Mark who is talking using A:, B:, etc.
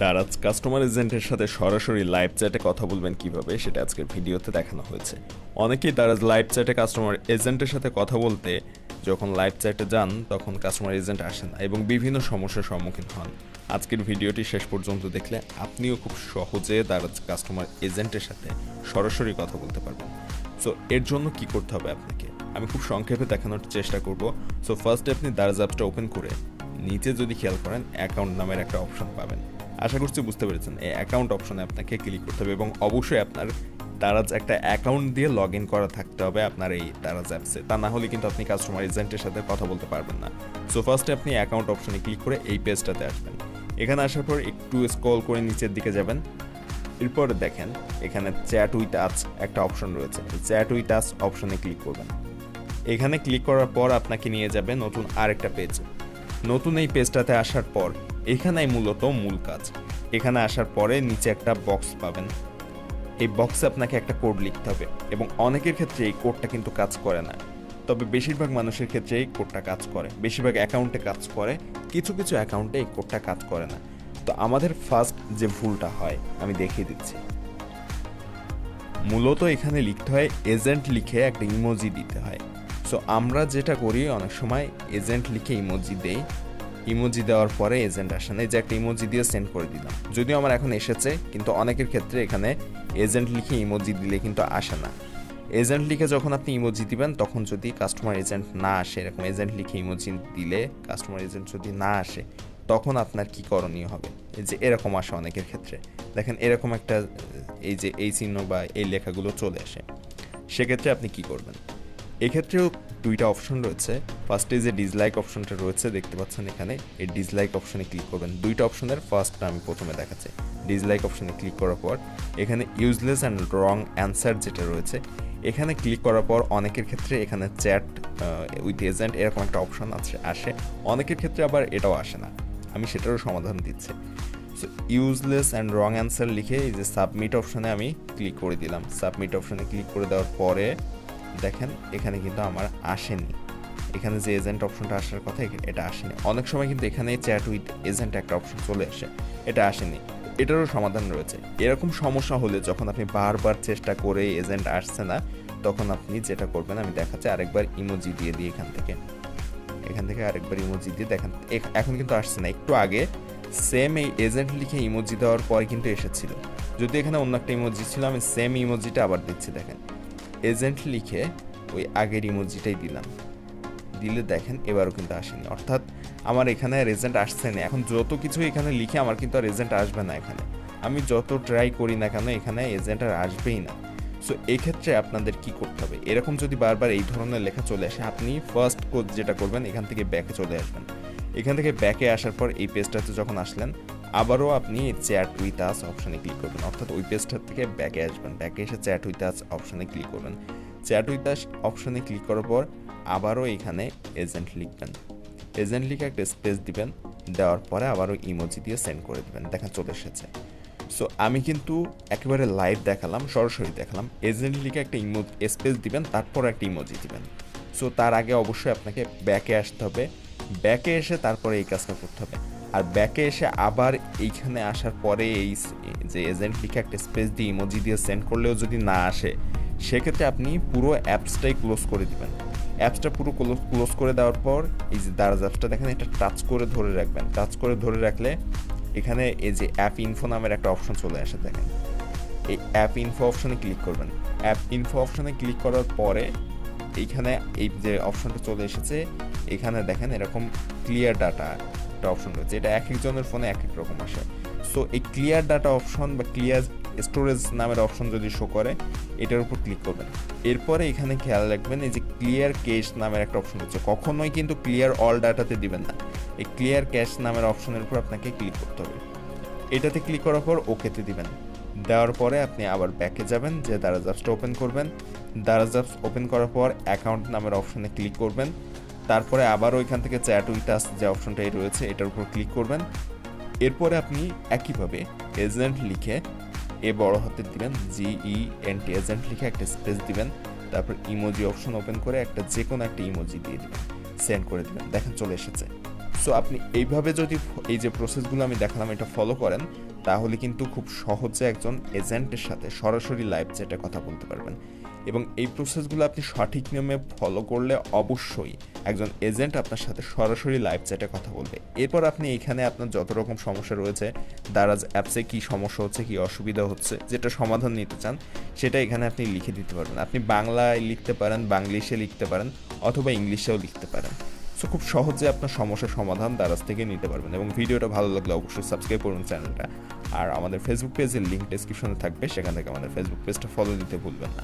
A: Daraz customer এজেন্টের সাথে সরাসরি লাইভ চ্যাটে কথা বলবেন কিভাবে সেটা আজকের ভিডিওতে দেখানো হয়েছে। অনেকেই দারাজ লাইভ চ্যাটে কাস্টমার এজেন্টের সাথে কথা বলতে যখন লাইভ চ্যাটে যান তখন কাস্টমার এজেন্ট আসে না এবং বিভিন্ন সমস্যার সম্মুখীন হন। আজকের ভিডিওটি শেষ পর্যন্ত দেখলে আপনিও খুব সহজে দারাজ কাস্টমার এজেন্টের সাথে সরাসরি কথা বলতে পারবেন। সো এর জন্য কি করতে হবে আপনাকে আমি খুব সংক্ষেপে দেখানোর চেষ্টা করব। সো ফার্স্টে আপনি দারাজ অ্যাপটা ওপেন করে নিচে যদি খেয়াল করেন অ্যাকাউন্ট নামের একটা অপশন পাবেন। আশা করছি বুঝতে পেরেছেন। এই অ্যাকাউন্ট অপশনে আপনাকে ক্লিক করতে হবে এবং অবশ্যই আপনার দারাজ একটা অ্যাকাউন্ট দিয়ে লগ ইন করা থাকতে হবে আপনার এই দারাজ অ্যাপসে, তা না হলে কিন্তু আপনি কাস্টমার এজেন্টের সাথে কথা বলতে পারবেন না। সো ফার্স্টে আপনি অ্যাকাউন্ট অপশনে ক্লিক করে এই পেজটাতে আসবেন। এখানে আসার পর একটু স্ক্রল করে নিচের দিকে যাবেন। এরপরে দেখেন এখানে চ্যাট উইথ আস একটা অপশন রয়েছে। চ্যাট উইথ আস অপশনে ক্লিক করবেন। এখানে ক্লিক করার পর আপনাকে নিয়ে যাবে নতুন আরেকটা পেজ। নতুন এই পেজটাতে আসার পর এখানেই মূলত মূল কাজ। এখানে আসার পরে নিচে একটা বক্স পাবেন। এই বক্সে আপনাকে একটা কোড লিখতে হবে এবং অনেকের ক্ষেত্রে এই কোডটা কিন্তু কাজ করে না, তবে বেশিরভাগ মানুষের ক্ষেত্রে এই কোডটা কাজ করে। বেশিরভাগ অ্যাকাউন্টে কাজ করে, কিছু কিছু অ্যাকাউন্টে এই কোডটা কাজ করে না। তো আমাদের ফার্স্ট যে ভুলটা হয় আমি দেখিয়ে দিচ্ছি। মূলত এখানে লিখতে হয় এজেন্ট লিখে একটা ইমোজি দিতে হয়। সো আমরা যেটা করি অনেক সময় এজেন্ট লিখে ইমোজি দেই, ইমোজি দেওয়ার পরে এজেন্ট আসে না। এই যে একটা ইমোজি দিয়ে সেন্ড করে দিলাম, যদিও আমার এখন এসেছে, কিন্তু অনেকের ক্ষেত্রে এখানে এজেন্ট লিখে ইমোজি দিলে কিন্তু আসে না। এজেন্ট লিখে যখন আপনি ইমোজি দিবেন তখন যদি কাস্টমার এজেন্ট না আসে, এরকম এজেন্ট লিখে ইমোজি দিলে কাস্টমার এজেন্ট যদি না আসে তখন আপনার কি করণীয় হবে। এই যে এরকম আসে অনেকের ক্ষেত্রে, দেখেন এরকম একটা এই যে এই চিহ্ন বা এই লেখাগুলো চলে আসে। সেক্ষেত্রে আপনি কি করবেন, এক্ষেত্রেও দুইটা অপশন রয়েছে। ফার্স্টে যে ডিসলাইক অপশনটা রয়েছে দেখতে পাচ্ছেন এখানে, এই ডিসলাইক অপশনে ক্লিক করবেন। দুইটা অপশনের ফার্স্টটা আমি প্রথমে দেখাচ্ছি। ডিসলাইক অপশনে ক্লিক করার পর এখানে ইউজলেস অ্যান্ড রং অ্যান্সার যেটা রয়েছে এখানে ক্লিক করার পর অনেকের ক্ষেত্রে এখানে চ্যাট উইথ এজেন্ট এরকম একটা অপশন আসে, অনেকের ক্ষেত্রে আবার এটাও আসে না। আমি সেটারও সমাধান দিচ্ছি। So useless and wrong answer লিখে এই যে সাবমিট অপশনে আমি ক্লিক করে দিলাম। সাবমিট অপশনে ক্লিক করে দেওয়ার পরে দেখেন এখানে কিন্তু আমার আসেনি। এখানে যে এজেন্ট অপশনটা আসার কথা এটা আসেনি। অনেক সময় কিন্তু এখানে চ্যাট উইথ এজেন্ট একটা অপশন চলে আসে, এটা আসেনি। এটারও সমাধান রয়েছে। এরকম সমস্যা হলে যখন আপনি বারবার চেষ্টা করে এজেন্ট আসছে না তখন আপনি যেটা করবেন আমি দেখাচ্ছি, আরেকবার ইমোজি দিয়ে দিই এখান থেকে আরেকবার ইমোজি দিয়ে দেখেন এখন কিন্তু আসছে না। একটু আগে সেম এই এজেন্ট লিখে ইমোজি দেওয়ার পরে কিন্তু এসেছিল, যদি এখানে অন্য একটা ইমোজি ছিল আমি সেম ইমোজিটা আবার দিচ্ছি। দেখেন এজেন্ট লিখে ওই আগের ইমোজিটাই দিলে দেখেন এবারও কিন্তু আসেনি, অর্থাৎ আমার এখানে এজেন্ট আসছে না। এখন যত কিছু এখানে লিখে আমার কিন্তু আর এজেন্ট আসবে না। এখানে আমি যত ট্রাই করি না কেন এখানে এজেন্ট আর আসবেই না। সো এক্ষেত্রে আপনাদের কি করতে হবে, এরকম যদি বারবার এই ধরনের লেখা চলে আসে আপনি ফার্স্ট যেটা করবেন এখান থেকে ব্যাকে চলে আসবেন। এখান থেকে ব্যাকে আসার পর এই পেজটাতে যখন আসলেন আবারও আপনি চ্যাট উইথ আস অপশনে ক্লিক করবেন, অর্থাৎ ওই পেজটার থেকে ব্যাকে আসবেন। ব্যাকে এসে চ্যাট উইথ আস অপশনে ক্লিক করবেন। চ্যাট উইথ আস অপশনে ক্লিক করার পর আবারও এখানে এজেন্ট লিখবেন। এজেন্ট লিখে একটা স্পেস দিবেন, দেওয়ার পরে আবারও ইমোজি দিয়ে সেন্ড করে দেবেন। দেখা চলে এসেছে। সো আমি কিন্তু একেবারে লাইভ দেখালাম, সরাসরি দেখালাম। এজেন্ট লিখে একটা স্পেস দিবেন, তারপর একটা ইমোজি দিবেন। সো তার আগে অবশ্যই আপনাকে ব্যাকে আসতে হবে। ব্যাকে এসে তারপরে এই কাজটা করতে হবে। আর ব্যাকে এসে আবার এইখানে আসার পরে এই যে এজেন্ট লিখে একটা স্পেস দিয়ে ইমোজি দিয়ে সেন্ড করলেও যদি না আসে সেক্ষেত্রে আপনি পুরো অ্যাপসটাই ক্লোজ করে দিবেন। অ্যাপসটা পুরো ক্লোজ করে দেওয়ার পর এই যে দারাজ অ্যাপসটা দেখেন এটা টাচ করে ধরে রাখবেন। টাচ করে ধরে রাখলে এখানে এই যে অ্যাপ ইনফো নামের একটা অপশন চলে আসে। দেখেন এই অ্যাপ ইনফো অপশনে ক্লিক করবেন। অ্যাপ ইনফো অপশনে ক্লিক করার পরে এইখানে এই যে অপশনটা চলে এসেছে এখানে দেখেন এরকম ক্লিয়ার ডাটা একটা অপশন রয়েছে। এটা এক একজনের ফোনে এক এক রকম আসে। সো এই ক্লিয়ার ডাটা অপশন বা ক্লিয়ার স্টোরেজ নামের অপশন যদি শো করে এটার উপর ক্লিক করবেন। এরপরে এখানে খেয়াল রাখবেন এই যে ক্লিয়ার ক্যাশ নামের একটা অপশন রয়েছে, কখনোই কিন্তু ক্লিয়ার অল ডাটাতে দিবেন না। এই ক্লিয়ার ক্যাশ নামের অপশনের উপর আপনাকে ক্লিক করতে হবে। এটাতে ক্লিক করার পর ওকেতে দিবেন। দেওয়ার পরে আপনি আবার ব্যাকে যাবেন, যে দারাজ অ্যাপসটা ওপেন করবেন। দারাজ অ্যাপস ওপেন করার পর অ্যাকাউন্ট নামের অপশনে ক্লিক করবেন। তারপরে আবার ওইখান থেকে চ্যাট উইথ আস যে অপশনটাই রয়েছে এটার উপর ক্লিক করবেন। এরপরে আপনি একইভাবে এজেন্ট লিখে এ বড় হাতের দিবেন, GENT এজেন্ট লিখে একটা স্পেস দিবেন। তারপর ইমোজি অপশন ওপেন করে একটা যে কোনো একটা ইমোজি দিয়ে দিবেন, সেন্ড করে দিবেন। দেখেন চলে এসেছে। সো আপনি এইভাবে যদি এই যে প্রসেসগুলো আমি দেখালাম এটা ফলো করেন, তাহলে কিন্তু খুব সহজে একজন এজেন্টের সাথে সরাসরি লাইভ চ্যাটে কথা বলতে পারবেন। এবং এই প্রসেসগুলো আপনি সঠিক নিয়মে ফলো করলে অবশ্যই একজন এজেন্ট আপনার সাথে সরাসরি লাইভ চ্যাটে কথা বলবে। এরপর আপনি এখানে আপনার যত রকম সমস্যা রয়েছে, দারাজ অ্যাপসে কী সমস্যা হচ্ছে, কী অসুবিধা হচ্ছে, যেটা সমাধান নিতে চান সেটা এখানে আপনি লিখে দিতে পারবেন। আপনি বাংলায় লিখতে পারেন, বাংলিশে লিখতে পারেন, অথবা ইংলিশেও লিখতে পারেন। সো খুব সহজে আপনার সমস্যার সমাধান দারাজ থেকে নিতে পারবেন। এবং ভিডিওটা ভালো লাগলে অবশ্যই সাবস্ক্রাইব করুন চ্যানেলটা। আর আমাদের ফেসবুক পেজের লিঙ্ক ডেসক্রিপশনে থাকবে, সেখান থেকে আমাদের ফেসবুক পেজটা ফলো দিতে ভুলবেন না।